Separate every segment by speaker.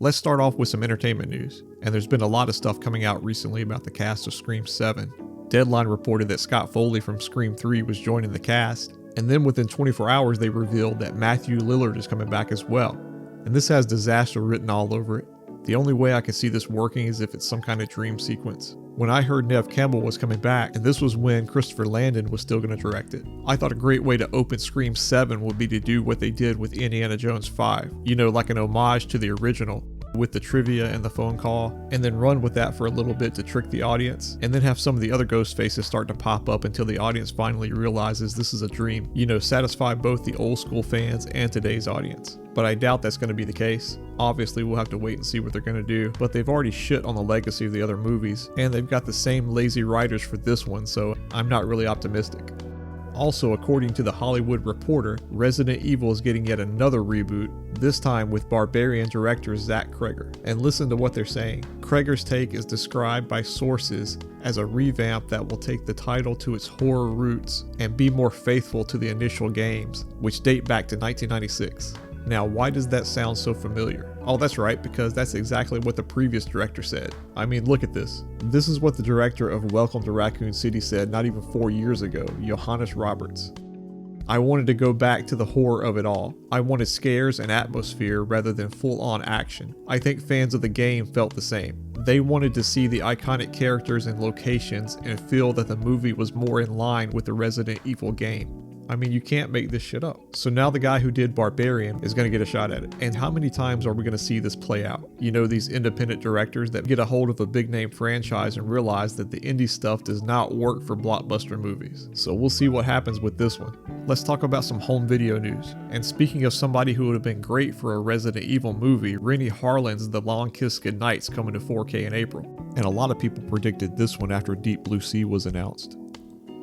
Speaker 1: Let's start off with some entertainment news, and there's been a lot of stuff coming out recently about the cast of Scream 7. Deadline reported that Scott Foley from Scream 3 was joining the cast, and then within 24 hours they revealed that Matthew Lillard is coming back as well. And this has disaster written all over it. The only way I can see this working is if it's some kind of dream sequence. When I heard Neve Campbell was coming back, and this was when Christopher Landon was still going to direct it, I thought a great way to open Scream 7 would be to do what they did with Indiana Jones 5. You know, like an homage to the original, with the trivia and the phone call, and then run with that for a little bit to trick the audience, and then have some of the other ghost faces start to pop up until the audience finally realizes this is a dream. You know, satisfy both the old school fans and today's audience. But I doubt that's going to be the case. Obviously, we'll have to wait and see what they're going to do, but they've already shit on the legacy of the other movies, and they've got the same lazy writers for this one, so I'm not really optimistic. Also, according to The Hollywood Reporter, Resident Evil is getting yet another reboot, this time with Barbarian director Zach Cregger. And listen to what they're saying. Cregger's take is described by sources as a revamp that will take the title to its horror roots and be more faithful to the initial games, which date back to 1996. Now, why does that sound so familiar? Oh, that's right, because that's exactly what the previous director said. I mean, look at this. This is what the director of Welcome to Raccoon City said not even 4 years ago, Johannes Roberts. I wanted to go back to the horror of it all. I wanted scares and atmosphere rather than full-on action. I think fans of the game felt the same. They wanted to see the iconic characters and locations and feel that the movie was more in line with the Resident Evil game. I mean, you can't make this shit up. So now the guy who did Barbarian is going to get a shot at it. And how many times are we going to see this play out? You know, these independent directors that get a hold of a big name franchise and realize that the indie stuff does not work for blockbuster movies. So we'll see what happens with this one. Let's talk about some home video news. And speaking of somebody who would have been great for a Resident Evil movie, Rennie Harlin's The Long Kiss Goodnight's coming to 4K in April. And a lot of people predicted this one after Deep Blue Sea was announced.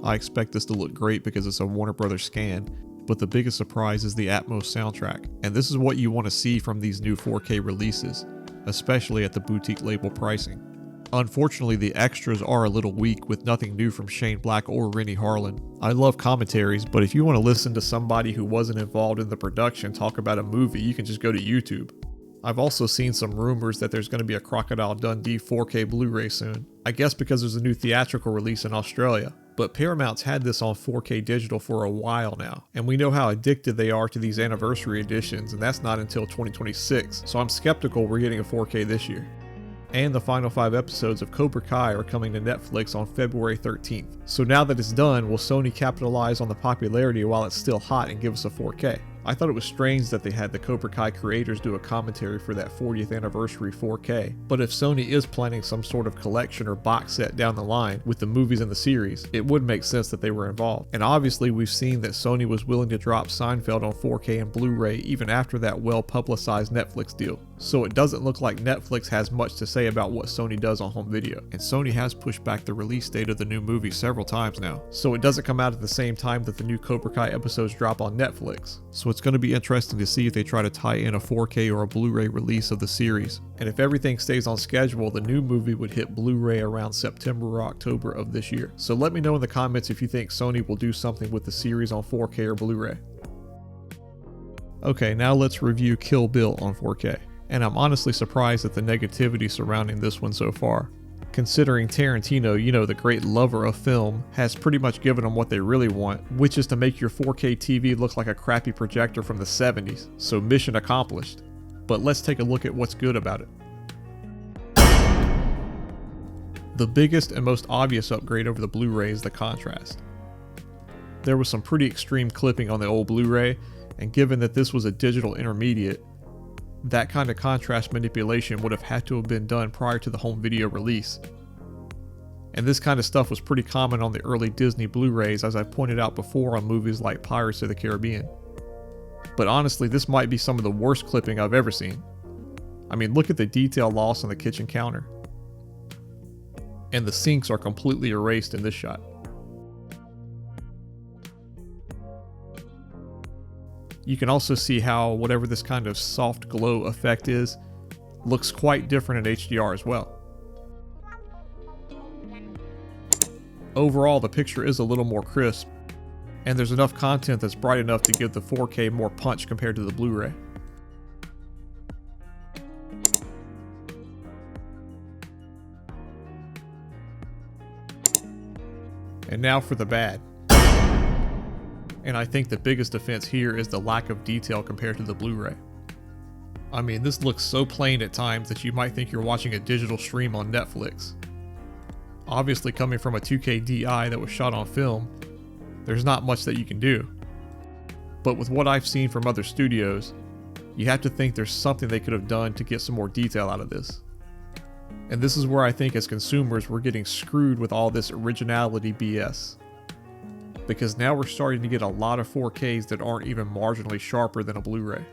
Speaker 1: I expect this to look great because it's a Warner Brothers scan, but the biggest surprise is the Atmos soundtrack, and this is what you want to see from these new 4K releases, especially at the boutique label pricing. Unfortunately, the extras are a little weak with nothing new from Shane Black or Rennie Harlin. I love commentaries, but if you want to listen to somebody who wasn't involved in the production talk about a movie, you can just go to YouTube. I've also seen some rumors that there's going to be a Crocodile Dundee 4K Blu-ray soon. I guess because there's a new theatrical release in Australia. But Paramount's had this on 4K digital for a while now, and we know how addicted they are to these anniversary editions, and that's not until 2026, so I'm skeptical we're getting a 4K this year. And the final 5 episodes of Cobra Kai are coming to Netflix on February 13th. So now that it's done, will Sony capitalize on the popularity while it's still hot and give us a 4K? I thought it was strange that they had the Cobra Kai creators do a commentary for that 40th anniversary 4K, but if Sony is planning some sort of collection or box set down the line with the movies in the series, it would make sense that they were involved. And obviously we've seen that Sony was willing to drop Seinfeld on 4K and Blu-ray even after that well-publicized Netflix deal. So it doesn't look like Netflix has much to say about what Sony does on home video, and Sony has pushed back the release date of the new movie several times now, so it doesn't come out at the same time that the new Cobra Kai episodes drop on Netflix. So it's going to be interesting to see if they try to tie in a 4K or a Blu-ray release of the series. And if everything stays on schedule, the new movie would hit Blu-ray around September or October of this year. So let me know in the comments if you think Sony will do something with the series on 4K or Blu-ray. Okay, now let's review Kill Bill on 4K. And I'm honestly surprised at the negativity surrounding this one so far, considering Tarantino, you know, the great lover of film, has pretty much given them what they really want, which is to make your 4K TV look like a crappy projector from the 70s, so mission accomplished. But let's take a look at what's good about it. The biggest and most obvious upgrade over the Blu-ray is the contrast. There was some pretty extreme clipping on the old Blu-ray, and given that this was a digital intermediate, that kind of contrast manipulation would have had to have been done prior to the home video release. And this kind of stuff was pretty common on the early Disney Blu-rays, as I pointed out before on movies like Pirates of the Caribbean. But honestly, this might be some of the worst clipping I've ever seen. I mean, look at the detail loss on the kitchen counter. And the sinks are completely erased in this shot. You can also see how whatever this kind of soft glow effect is, looks quite different in HDR as well. Overall, the picture is a little more crisp, and there's enough content that's bright enough to give the 4K more punch compared to the Blu-ray. And now for the bad. And I think the biggest offense here is the lack of detail compared to the Blu-ray. I mean, this looks so plain at times that you might think you're watching a digital stream on Netflix. Obviously, coming from a 2K DI that was shot on film, there's not much that you can do. But with what I've seen from other studios, you have to think there's something they could have done to get some more detail out of this. And this is where I think as consumers we're getting screwed with all this originality BS. Because now we're starting to get a lot of 4Ks that aren't even marginally sharper than a Blu-ray.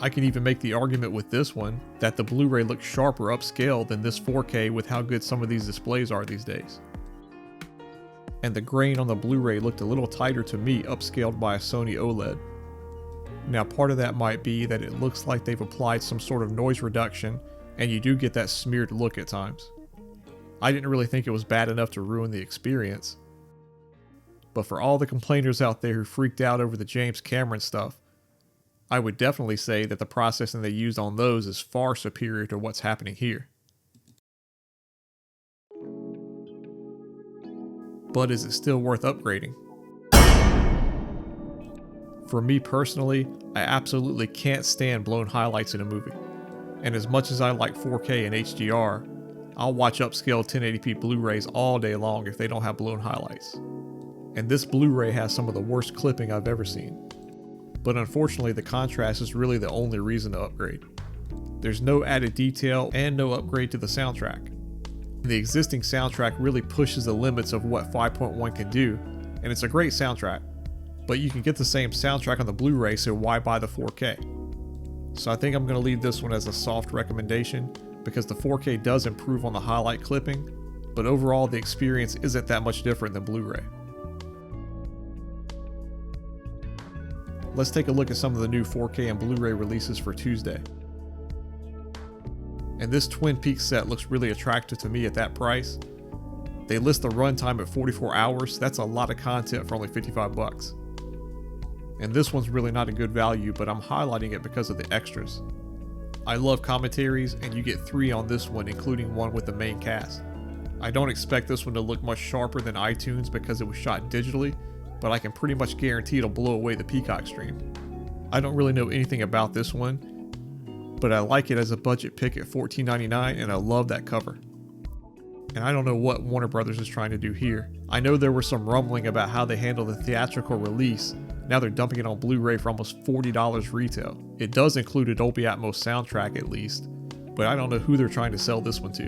Speaker 1: I can even make the argument with this one that the Blu-ray looks sharper upscale than this 4K with how good some of these displays are these days. And the grain on the Blu-ray looked a little tighter to me upscaled by a Sony OLED. Now part of that might be that it looks like they've applied some sort of noise reduction and you do get that smeared look at times. I didn't really think it was bad enough to ruin the experience. But for all the complainers out there who freaked out over the James Cameron stuff, I would definitely say that the processing they used on those is far superior to what's happening here. But is it still worth upgrading? For me personally, I absolutely can't stand blown highlights in a movie. And as much as I like 4K and HDR, I'll watch upscale 1080p Blu-rays all day long if they don't have blown highlights. And this Blu-ray has some of the worst clipping I've ever seen. But unfortunately the contrast is really the only reason to upgrade. There's no added detail and no upgrade to the soundtrack. The existing soundtrack really pushes the limits of what 5.1 can do, and it's a great soundtrack. But you can get the same soundtrack on the Blu-ray, so why buy the 4K? So I think I'm going to leave this one as a soft recommendation because the 4K does improve on the highlight clipping, but overall the experience isn't that much different than Blu-ray. Let's take a look at some of the new 4K and Blu-ray releases for Tuesday. And this Twin Peaks set looks really attractive to me at that price. They list the runtime at 44 hours, that's a lot of content for only 55 bucks. And this one's really not a good value, but I'm highlighting it because of the extras. I love commentaries, and you get 3 on this one, including one with the main cast. I don't expect this one to look much sharper than iTunes because it was shot digitally, but I can pretty much guarantee it'll blow away the Peacock stream. I don't really know anything about this one, but I like it as a budget pick at $14.99 and I love that cover. And I don't know what Warner Brothers is trying to do here. I know there was some rumbling about how they handle the theatrical release. Now they're dumping it on Blu-ray for almost $40 retail. It does include a Dolby Atmos soundtrack at least, but I don't know who they're trying to sell this one to.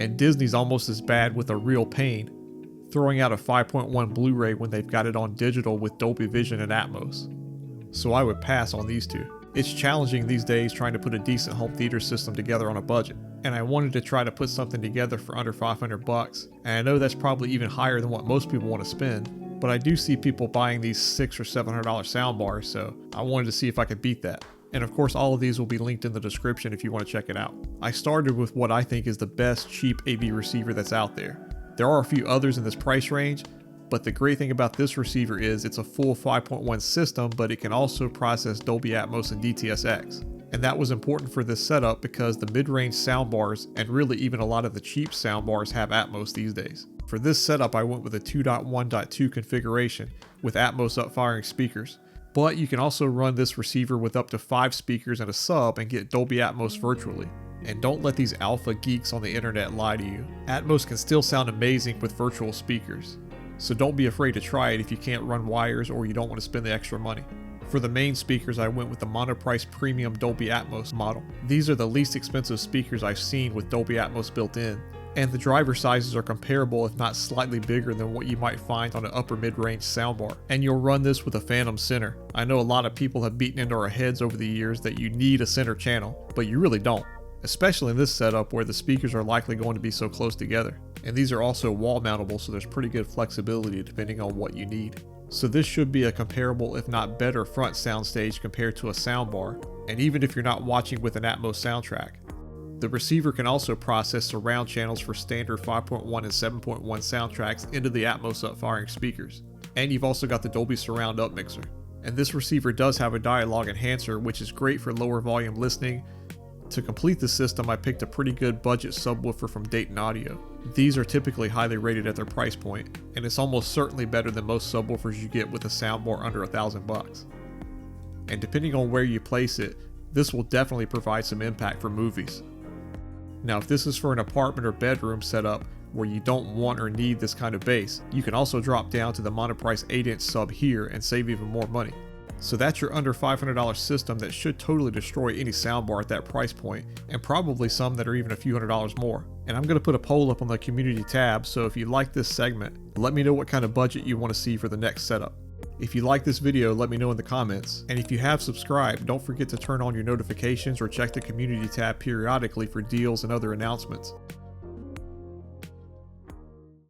Speaker 1: And Disney's almost as bad with a real pain, throwing out a 5.1 Blu-ray when they've got it on digital with Dolby Vision and Atmos. So I would pass on these two. It's challenging these days trying to put a decent home theater system together on a budget, and I wanted to try to put something together for under 500 bucks, and I know that's probably even higher than what most people want to spend, but I do see people buying these $600 or $700 soundbars, so I wanted to see if I could beat that. And of course all of these will be linked in the description if you want to check it out. I started with what I think is the best cheap AV receiver that's out there. There are a few others in this price range, but the great thing about this receiver is it's a full 5.1 system, but it can also process Dolby Atmos and DTS:X. And that was important for this setup because the mid-range soundbars, and really even a lot of the cheap soundbars, have Atmos these days. For this setup I went with a 2.1.2 configuration with Atmos up-firing speakers. But you can also run this receiver with up to 5 speakers and a sub and get Dolby Atmos virtually. And don't let these alpha geeks on the internet lie to you. Atmos can still sound amazing with virtual speakers. So don't be afraid to try it if you can't run wires or you don't want to spend the extra money. For the main speakers I went with the Monoprice Premium Dolby Atmos model. These are the least expensive speakers I've seen with Dolby Atmos built in. And the driver sizes are comparable if not slightly bigger than what you might find on an upper mid-range soundbar. And you'll run this with a phantom center. I know a lot of people have beaten into our heads over the years that you need a center channel, but you really don't. Especially in this setup where the speakers are likely going to be so close together. And these are also wall mountable, so there's pretty good flexibility depending on what you need. So this should be a comparable if not better front soundstage compared to a soundbar, and even if you're not watching with an Atmos soundtrack. The receiver can also process surround channels for standard 5.1 and 7.1 soundtracks into the Atmos up-firing speakers. And you've also got the Dolby Surround up mixer. And this receiver does have a dialogue enhancer, which is great for lower volume listening. To complete the system, I picked a pretty good budget subwoofer from Dayton Audio. These are typically highly rated at their price point, and it's almost certainly better than most subwoofers you get with a soundbar under $1,000. And depending on where you place it, this will definitely provide some impact for movies. Now, if this is for an apartment or bedroom setup where you don't want or need this kind of bass, you can also drop down to the Monoprice 8-inch sub here and save even more money. So that's your under $500 system that should totally destroy any soundbar at that price point, and probably some that are even a few $100s more. And I'm going to put a poll up on the community tab, so if you like this segment, let me know what kind of budget you want to see for the next setup. If you like this video, let me know in the comments, and if you have subscribed, don't forget to turn on your notifications or check the community tab periodically for deals and other announcements.